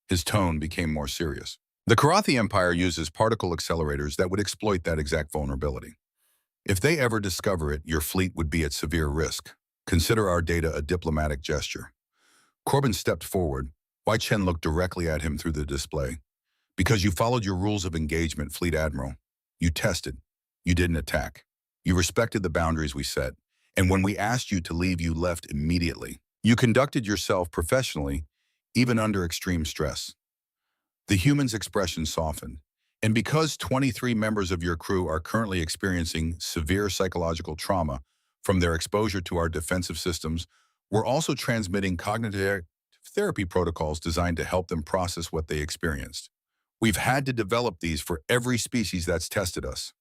[SPEAKER 1] His tone became more serious. The Karathi Empire uses particle accelerators that would exploit that exact vulnerability. If they ever discover it, your fleet would be at severe risk. Consider our data a diplomatic gesture. Corbin stepped forward. Wai Chen looked directly at him through the display. Because you followed your rules of engagement, Fleet Admiral. You tested. You didn't attack. You respected the boundaries we set. And when we asked you to leave, you left immediately. You conducted yourself professionally, even under extreme stress. The human's expression softened. And because 23 members of your crew are currently experiencing severe psychological trauma from their exposure to our defensive systems, we're also transmitting cognitive therapy protocols designed to help them process what they experienced. We've had to develop these for every species that's tested us.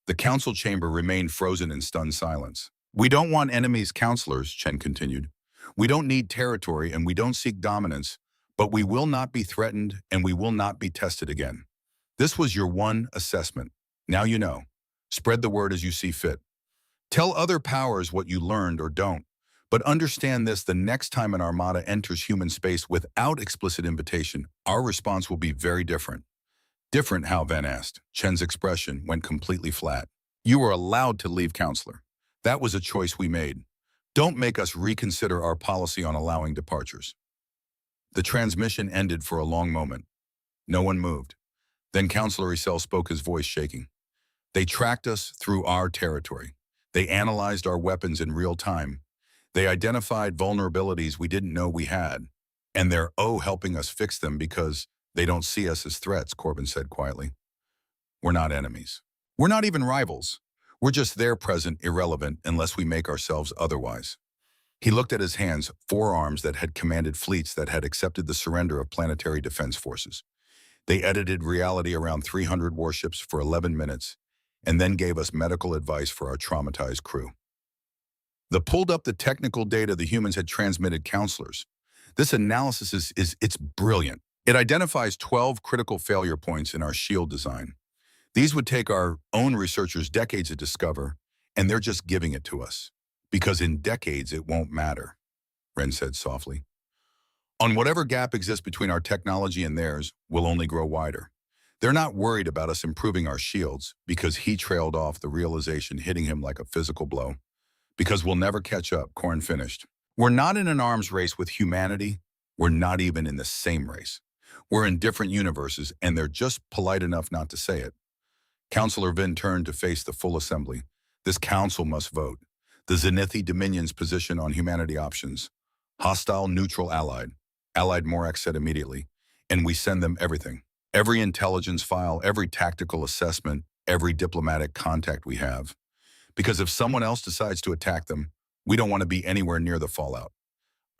[SPEAKER 1] The council chamber remained frozen in stunned silence. We don't want enemies, Counselors, Chen continued. We don't need territory and we don't seek dominance, but we will not be threatened and we will not be tested again. This was your one assessment. Now you know. Spread the word as you see fit. Tell other powers what you learned or don't. But understand this, the next time an armada enters human space without explicit invitation, our response will be very different. Different, Hao Van asked. Chen's expression went completely flat. You were allowed to leave, Counselor. That was a choice we made. Don't make us reconsider our policy on allowing departures. The transmission ended for a long moment. No one moved. Then Counselor Isel spoke, his voice shaking. They tracked us through our territory. They analyzed our weapons in real time. They identified vulnerabilities we didn't know we had. And they're helping us fix them because they don't see us as threats, Corbin said quietly. We're not enemies. We're not even rivals. We're just there, present, irrelevant, unless we make ourselves otherwise. He looked at his hands, 4 arms that had commanded fleets that had accepted the surrender of planetary defense forces. They edited reality around 300 warships for 11 minutes, and then gave us medical advice for our traumatized crew. They pulled up the technical data the humans had transmitted, Counselors. This analysis it's brilliant. It identifies 12 critical failure points in our shield design. These would take our own researchers decades to discover, and they're just giving it to us. Because in decades, it won't matter, Ren said softly. On whatever gap exists between our technology and theirs will only grow wider. They're not worried about us improving our shields because he trailed off, the realization hitting him like a physical blow. Because we'll never catch up, Korn finished. We're not in an arms race with humanity. We're not even in the same race. We're in different universes, and they're just polite enough not to say it. Counselor Vin turned to face the full assembly. This council must vote. The Zenithii Dominion's position on humanity options. Hostile, neutral, allied. Allied Morak said immediately. And we send them everything. Every intelligence file, every tactical assessment, every diplomatic contact we have. Because if someone else decides to attack them, we don't want to be anywhere near the fallout.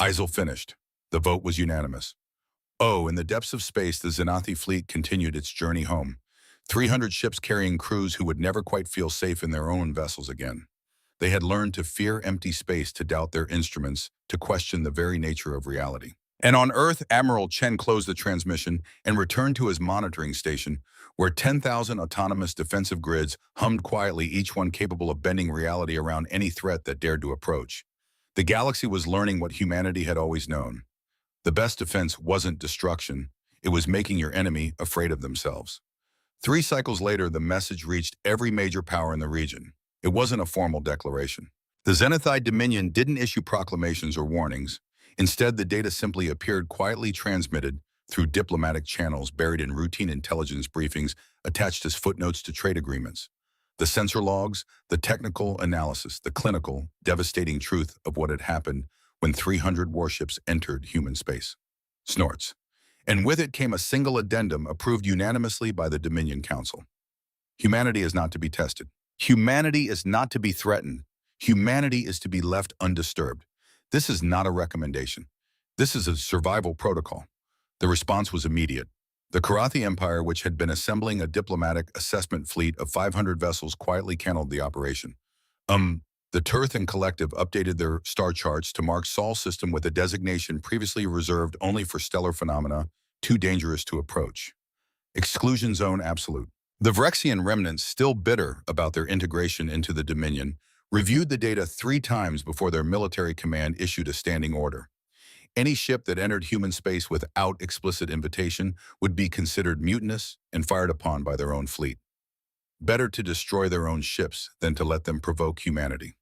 [SPEAKER 1] Isel finished. The vote was unanimous. Oh, in the depths of space, the Zenithii fleet continued its journey home. 300 ships carrying crews who would never quite feel safe in their own vessels again. They had learned to fear empty space, to doubt their instruments, to question the very nature of reality. And on Earth, Admiral Chen closed the transmission and returned to his monitoring station, where 10,000 autonomous defensive grids hummed quietly, each one capable of bending reality around any threat that dared to approach. The galaxy was learning what humanity had always known. The best defense wasn't destruction, it was making your enemy afraid of themselves. 3 cycles later, the message reached every major power in the region. It wasn't a formal declaration. The Zenithii Dominion didn't issue proclamations or warnings. Instead, the data simply appeared quietly transmitted through diplomatic channels buried in routine intelligence briefings attached as footnotes to trade agreements. The sensor logs, the technical analysis, the clinical, devastating truth of what had happened when 300 warships entered human space. Snorts. And with it came a single addendum approved unanimously by the Dominion Council. Humanity is not to be tested. Humanity is not to be threatened. Humanity is to be left undisturbed. This is not a recommendation. This is a survival protocol. The response was immediate. The Karathi Empire, which had been assembling a diplomatic assessment fleet of 500 vessels, quietly canceled the operation. The Turthan Collective updated their star charts to mark Sol's system with a designation previously reserved only for stellar phenomena too dangerous to approach. Exclusion zone absolute. The Vrexian remnants, still bitter about their integration into the Dominion, reviewed the data 3 times before their military command issued a standing order. Any ship that entered human space without explicit invitation would be considered mutinous and fired upon by their own fleet. Better to destroy their own ships than to let them provoke humanity.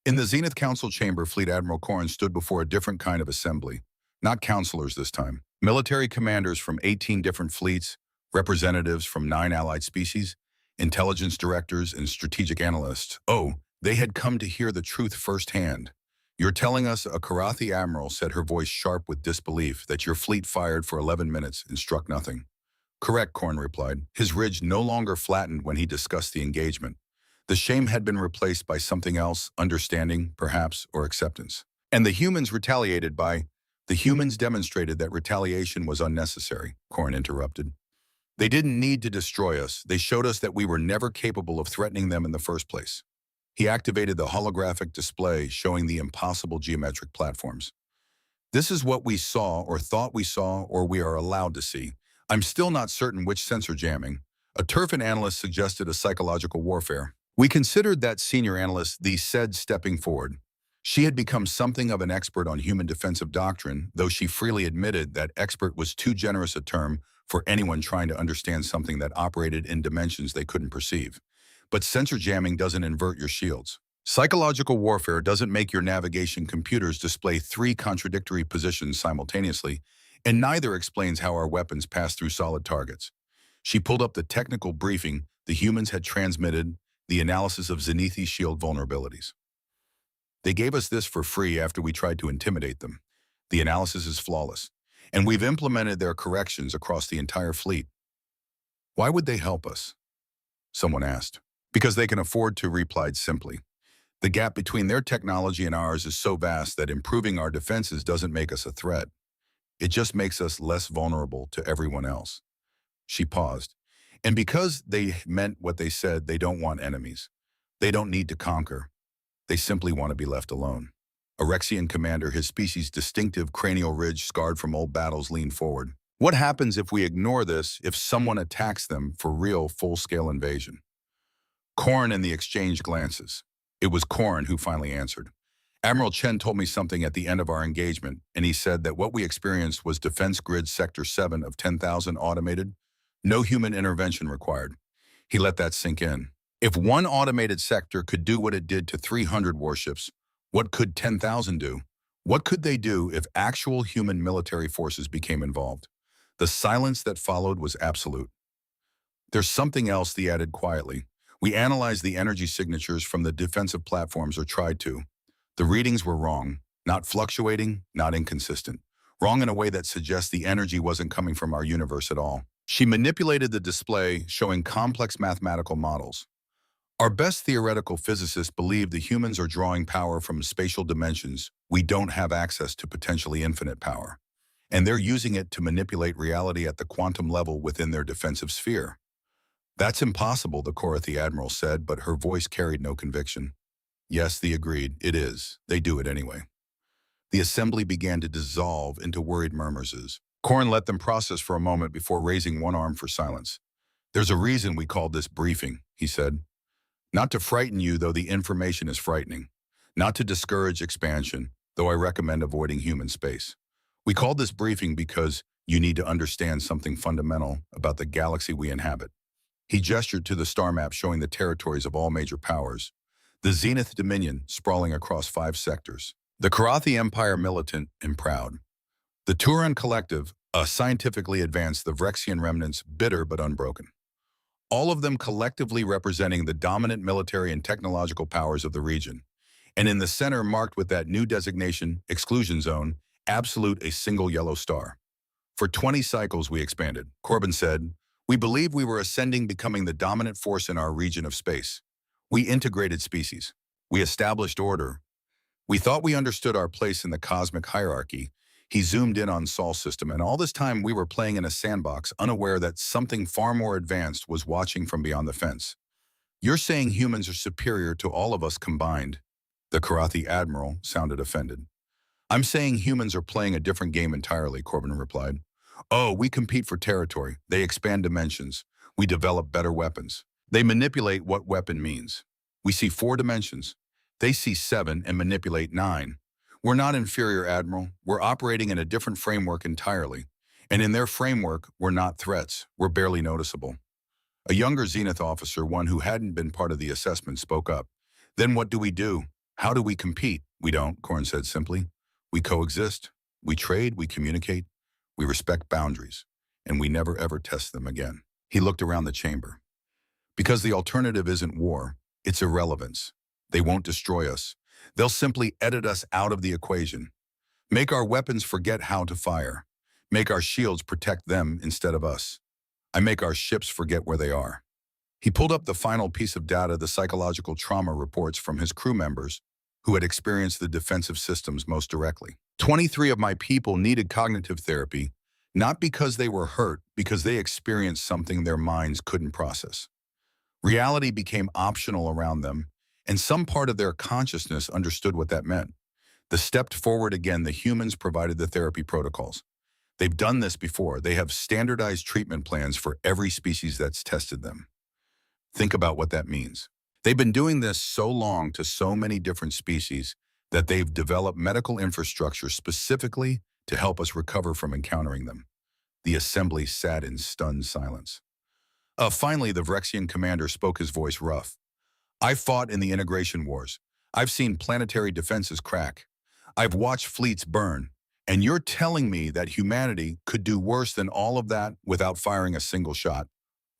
[SPEAKER 1] In the Zenith Council chamber, Fleet Admiral Korn stood before a different kind of assembly. Not counselors this time. Military commanders from 18 different fleets, representatives from 9 allied species, intelligence directors, and strategic analysts. Oh, they had come to hear the truth firsthand. You're telling us, a Karathi admiral said, her voice sharp with disbelief, that your fleet fired for 11 minutes and struck nothing? Correct, Korn replied. His ridge no longer flattened when he discussed the engagement. The shame had been replaced by something else, understanding, perhaps, or acceptance. And the humans retaliated by... The humans demonstrated that retaliation was unnecessary, Korn interrupted. They didn't need to destroy us. They showed us that we were never capable of threatening them in the first place. He activated the holographic display showing the impossible geometric platforms. This is what we saw, or thought we saw, or we are allowed to see. I'm still not certain which sensor jamming. A Turfan analyst suggested a psychological warfare. We considered that senior analyst the said stepping forward. She had become something of an expert on human defensive doctrine, though she freely admitted that expert was too generous a term for anyone trying to understand something that operated in dimensions they couldn't perceive. But sensor jamming doesn't invert your shields. Psychological warfare doesn't make your navigation computers display 3 contradictory positions simultaneously, and neither explains how our weapons pass through solid targets. She pulled up the technical briefing the humans had transmitted, the analysis of Zenithii shield vulnerabilities. They gave us this for free after we tried to intimidate them. The analysis is flawless, and we've implemented their corrections across the entire fleet. Why would they help us? Someone asked. Because they can afford to, replied simply. The gap between their technology and ours is so vast that improving our defenses doesn't make us a threat. It just makes us less vulnerable to everyone else. She paused. And because they meant what they said, they don't want enemies. They don't need to conquer. They simply want to be left alone. A Rexian commander, his species' distinctive cranial ridge scarred from old battles, leaned forward. What happens if we ignore this, if someone attacks them for real full-scale invasion? Korn and the exchanged glances. It was Korn who finally answered. Admiral Chen told me something at the end of our engagement, and he said that what we experienced was Defense Grid Sector 7 of 10,000 automated, no human intervention required. He let that sink in. If one automated sector could do what it did to 300 warships, what could 10,000 do? What could they do if actual human military forces became involved? The silence that followed was absolute. There's something else, they added quietly. We analyzed the energy signatures from the defensive platforms, or tried to. The readings were wrong, not fluctuating, not inconsistent. Wrong in a way that suggests the energy wasn't coming from our universe at all. She manipulated the display, showing complex mathematical models. Our best theoretical physicists believe the humans are drawing power from spatial dimensions. We don't have access to potentially infinite power. And they're using it to manipulate reality at the quantum level within their defensive sphere. That's impossible, the Korathi admiral said, but her voice carried no conviction. Yes, they agreed. It is. They do it anyway. The assembly began to dissolve into worried murmurs. Corin let them process for a moment before raising one arm for silence. There's a reason we called this briefing, he said. Not to frighten you, though the information is frightening. Not to discourage expansion, though I recommend avoiding human space. We called this briefing because you need to understand something fundamental about the galaxy we inhabit. He gestured to the star map showing the territories of all major powers. The Zenith Dominion sprawling across 5 sectors. The Karathi Empire militant and proud. The Turan Collective, a scientifically advanced, the Vrexian remnants bitter but unbroken. All of them collectively representing the dominant military and technological powers of the region. And in the center, marked with that new designation, exclusion zone, absolute, a single yellow star. For 20 cycles we expanded, Corbin said. We believed we were ascending, becoming the dominant force in our region of space. We integrated species. We established order. We thought we understood our place in the cosmic hierarchy. He zoomed in on Sol's system, and all this time we were playing in a sandbox, unaware that something far more advanced was watching from beyond the fence. You're saying humans are superior to all of us combined? The Karathi admiral sounded offended. I'm saying humans are playing a different game entirely, Corbin replied. Oh, we compete for territory. They expand dimensions. We develop better weapons. They manipulate what weapon means. We see 4 dimensions. They see 7 and manipulate 9. We're not inferior, Admiral. We're operating in a different framework entirely. And in their framework, we're not threats. We're barely noticeable. A younger Zenith officer, one who hadn't been part of the assessment, spoke up. Then what do we do? How do we compete? We don't, Korn said simply. We coexist. We trade. We communicate. We respect boundaries. And we never ever test them again. He looked around the chamber. Because the alternative isn't war, it's irrelevance. They won't destroy us. They'll simply edit us out of the equation. Make our weapons forget how to fire. Make our shields protect them instead of us. I make our ships forget where they are. He pulled up the final piece of data, the psychological trauma reports from his crew members who had experienced the defensive systems most directly. 23 of my people needed cognitive therapy, not because they were hurt, because they experienced something their minds couldn't process. Reality became optional around them, and some part of their consciousness understood what that meant. They stepped forward again. The humans provided the therapy protocols. They've done this before. They have standardized treatment plans for every species that's tested them. Think about what that means. They've been doing this so long to so many different species that they've developed medical infrastructure specifically to help us recover from encountering them. The assembly sat in stunned silence. Finally, the Vrexian commander spoke, his voice rough. I've fought in the integration wars. I've seen planetary defenses crack. I've watched fleets burn. And you're telling me that humanity could do worse than all of that without firing a single shot?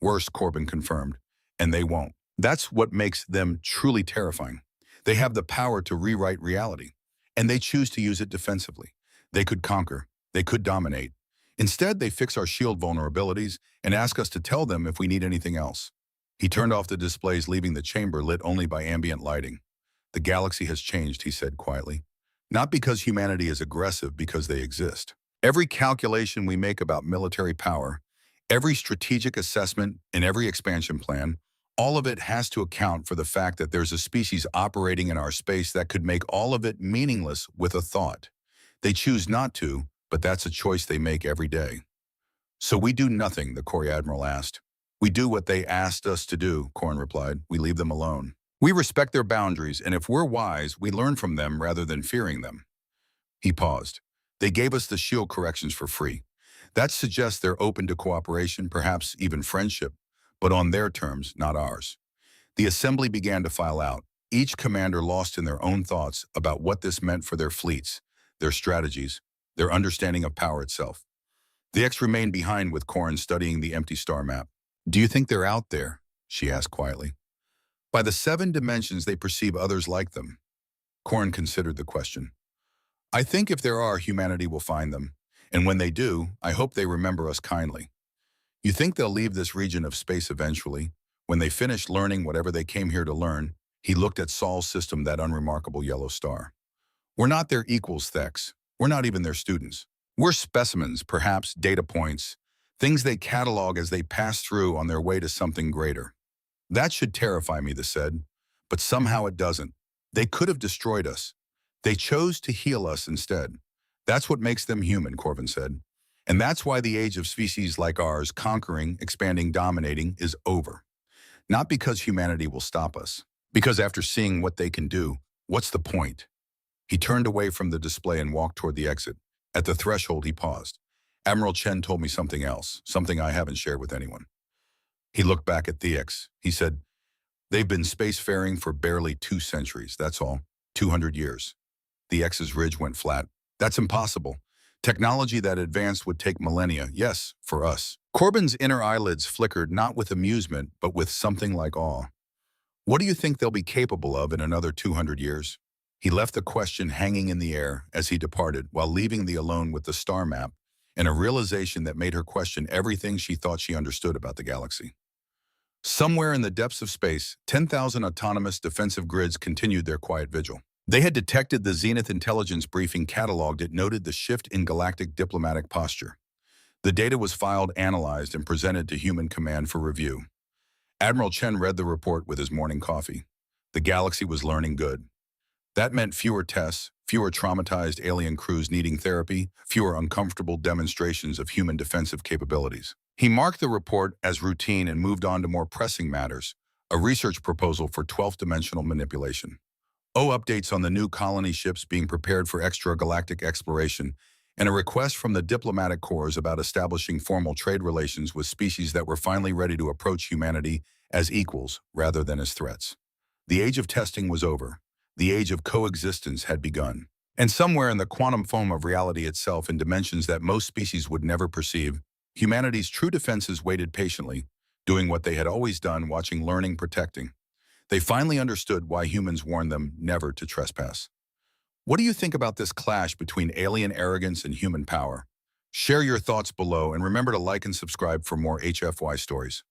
[SPEAKER 1] Worse, Corbin confirmed. And they won't. That's what makes them truly terrifying. They have the power to rewrite reality, and they choose to use it defensively. They could conquer. They could dominate. Instead, they fix our shield vulnerabilities and ask us to tell them if we need anything else. He turned off the displays, leaving the chamber lit only by ambient lighting. The galaxy has changed, he said quietly. Not because humanity is aggressive, because they exist. Every calculation we make about military power, every strategic assessment, and every expansion plan, all of it has to account for the fact that there's a species operating in our space that could make all of it meaningless with a thought. They choose not to, but that's a choice they make every day. So we do nothing, the Corps Admiral asked. We do what they asked us to do, Corn replied. We leave them alone. We respect their boundaries, and if we're wise, we learn from them rather than fearing them. He paused. They gave us the shield corrections for free. That suggests they're open to cooperation, perhaps even friendship, but on their terms, not ours. The assembly began to file out, each commander lost in their own thoughts about what this meant for their fleets, their strategies, their understanding of power itself. The X remained behind with Corin studying the empty star map. "Do you think they're out there?" she asked quietly. "By the 7 dimensions they perceive others like them." Corin considered the question. "I think if there are, humanity will find them. And when they do, I hope they remember us kindly." "You think they'll leave this region of space eventually, when they finish learning whatever they came here to learn?" He looked at Sol's system, that unremarkable yellow star. "We're not their equals, Thex. We're not even their students. We're specimens, perhaps data points, things they catalog as they pass through on their way to something greater." "That should terrify me," they said. "But somehow it doesn't. They could have destroyed us. They chose to heal us instead. That's what makes them human," Corbin said. "And that's why the age of species like ours, conquering, expanding, dominating, is over. Not because humanity will stop us. Because after seeing what they can do, what's the point?" He turned away from the display and walked toward the exit. At the threshold, he paused. "Admiral Chen told me something else, something I haven't shared with anyone." He looked back at Thex. He said, "They've been spacefaring for barely 2 centuries, that's all. 200 years. The X's ridge went flat. "That's impossible. Technology that advanced would take millennia, yes, for us." Corbin's inner eyelids flickered, not with amusement, but with something like awe. "What do you think they'll be capable of in another 200 years? He left the question hanging in the air as he departed, while leaving the alone with the star map and a realization that made her question everything she thought she understood about the galaxy. Somewhere in the depths of space, 10,000 autonomous defensive grids continued their quiet vigil. They had detected the Zenith intelligence briefing cataloged. It noted the shift in galactic diplomatic posture. The data was filed, analyzed, and presented to Human Command for review. Admiral Chen read the report with his morning coffee. The galaxy was learning good. That meant fewer tests, fewer traumatized alien crews needing therapy, fewer uncomfortable demonstrations of human defensive capabilities. He marked the report as routine and moved on to more pressing matters, a research proposal for 12th dimensional manipulation. Updates on the new colony ships being prepared for extragalactic exploration, and a request from the diplomatic corps about establishing formal trade relations with species that were finally ready to approach humanity as equals rather than as threats. The age of testing was over. The age of coexistence had begun. And somewhere in the quantum foam of reality itself, in dimensions that most species would never perceive, humanity's true defenses waited patiently, doing what they had always done, watching, learning, protecting. They finally understood why humans warned them never to trespass. What do you think about this clash between alien arrogance and human power? Share your thoughts below, and remember to like and subscribe for more HFY stories.